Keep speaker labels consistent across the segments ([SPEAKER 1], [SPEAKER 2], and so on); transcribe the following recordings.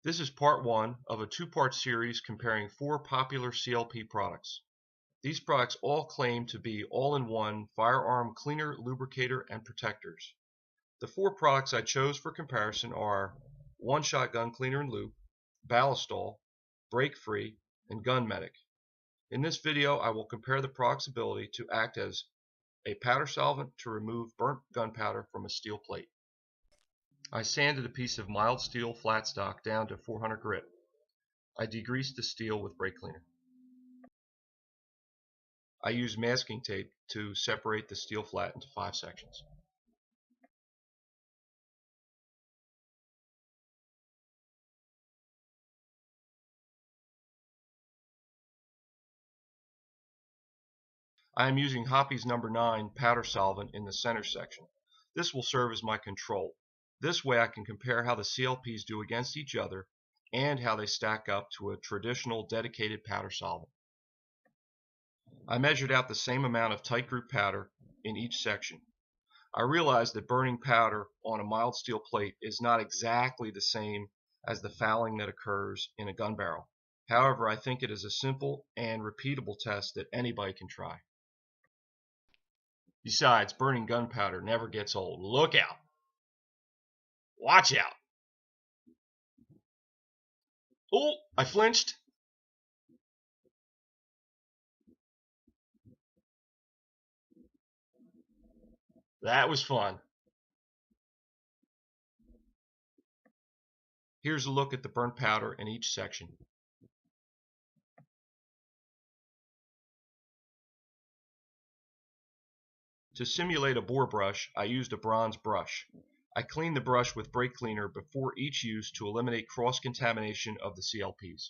[SPEAKER 1] This is part one of a two-part series comparing 4 popular CLP products. These products all claim to be all-in-one firearm cleaner, lubricator, and protectors. The 4 products I chose for comparison are One-Shot Gun Cleaner and Lube, Ballistol, Break Free, and Gun Medic. In this video, I will compare the product's ability to act as a powder solvent to remove burnt gunpowder from a steel plate. I sanded a piece of mild steel flat stock down to 400 grit. I degreased the steel with brake cleaner. I used masking tape to separate the steel flat into 5 sections. I am using Hoppy's No. 9 powder solvent in the center section. This will serve as my control. This way I can compare how the CLPs do against each other and how they stack up to a traditional dedicated powder solvent. I measured out the same amount of tight group powder in each section. I realized that burning powder on a mild steel plate is not exactly the same as the fouling that occurs in a gun barrel. However, I think it is a simple and repeatable test that anybody can try. Besides, burning gunpowder never gets old. Look out! Watch out! Oh, I flinched. That was fun. Here's a look at the burnt powder in each section. To simulate a bore brush, I used a bronze brush. I cleaned the brush with brake cleaner before each use to eliminate cross-contamination of the CLPs.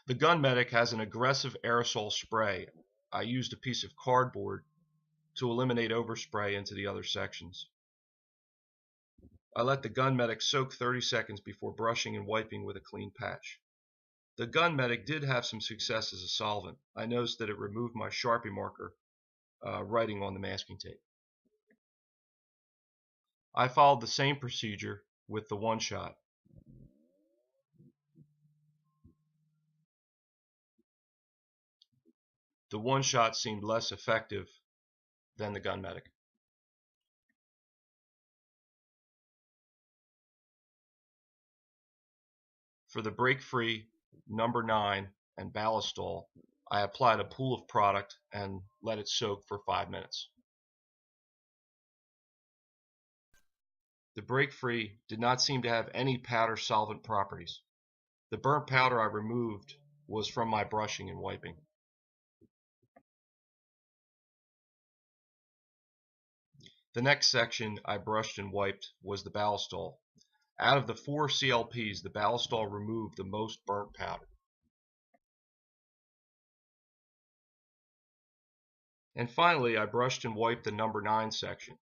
[SPEAKER 1] The Gun Medic has an aggressive aerosol spray. I used a piece of cardboard to eliminate overspray into the other sections. I let the Gun Medic soak 30 seconds before brushing and wiping with a clean patch. The Gun Medic did have some success as a solvent. I noticed that it removed my Sharpie marker writing on the masking tape. I followed the same procedure with the One-Shot. The One-Shot seemed less effective than the Gun Medic. For the Break Free, No. 9, and Ballistol, I applied a pool of product and let it soak for 5 minutes. The Break Free did not seem to have any powder solvent properties. The burnt powder I removed was from my brushing and wiping. The next section I brushed and wiped was the Ballistol. Out of the 4 CLPs, the Ballistol removed the most burnt powder. And finally, I brushed and wiped the No. 9 section.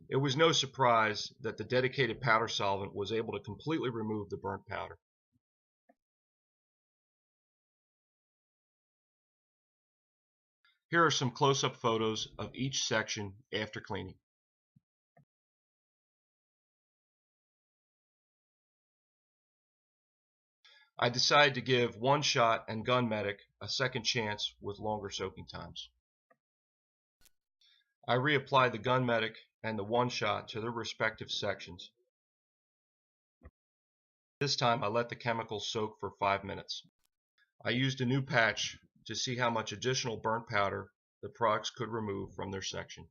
[SPEAKER 1] It was no surprise that the dedicated powder solvent was able to completely remove the burnt powder. Here are some close-up photos of each section after cleaning. I decided to give One-Shot and Gun Medic a second chance with longer soaking times. I reapplied the Gun Medic and the One-Shot to their respective sections. This time I let the chemicals soak for 5 minutes. I used a new patch to see how much additional burnt powder the products could remove from their section.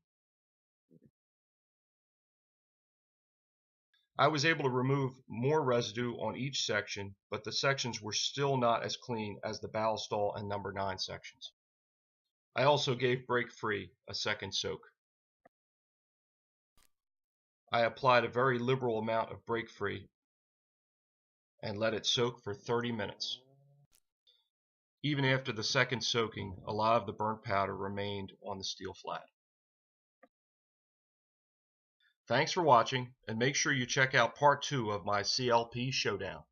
[SPEAKER 1] I was able to remove more residue on each section, but the sections were still not as clean as the Ballistol and No. 9 sections. I also gave Break Free a second soak. I applied a very liberal amount of Break Free and let it soak for 30 minutes. Even after the second soaking, a lot of the burnt powder remained on the steel flat. Thanks for watching, and make sure you check out part 2 of my CLP Showdown.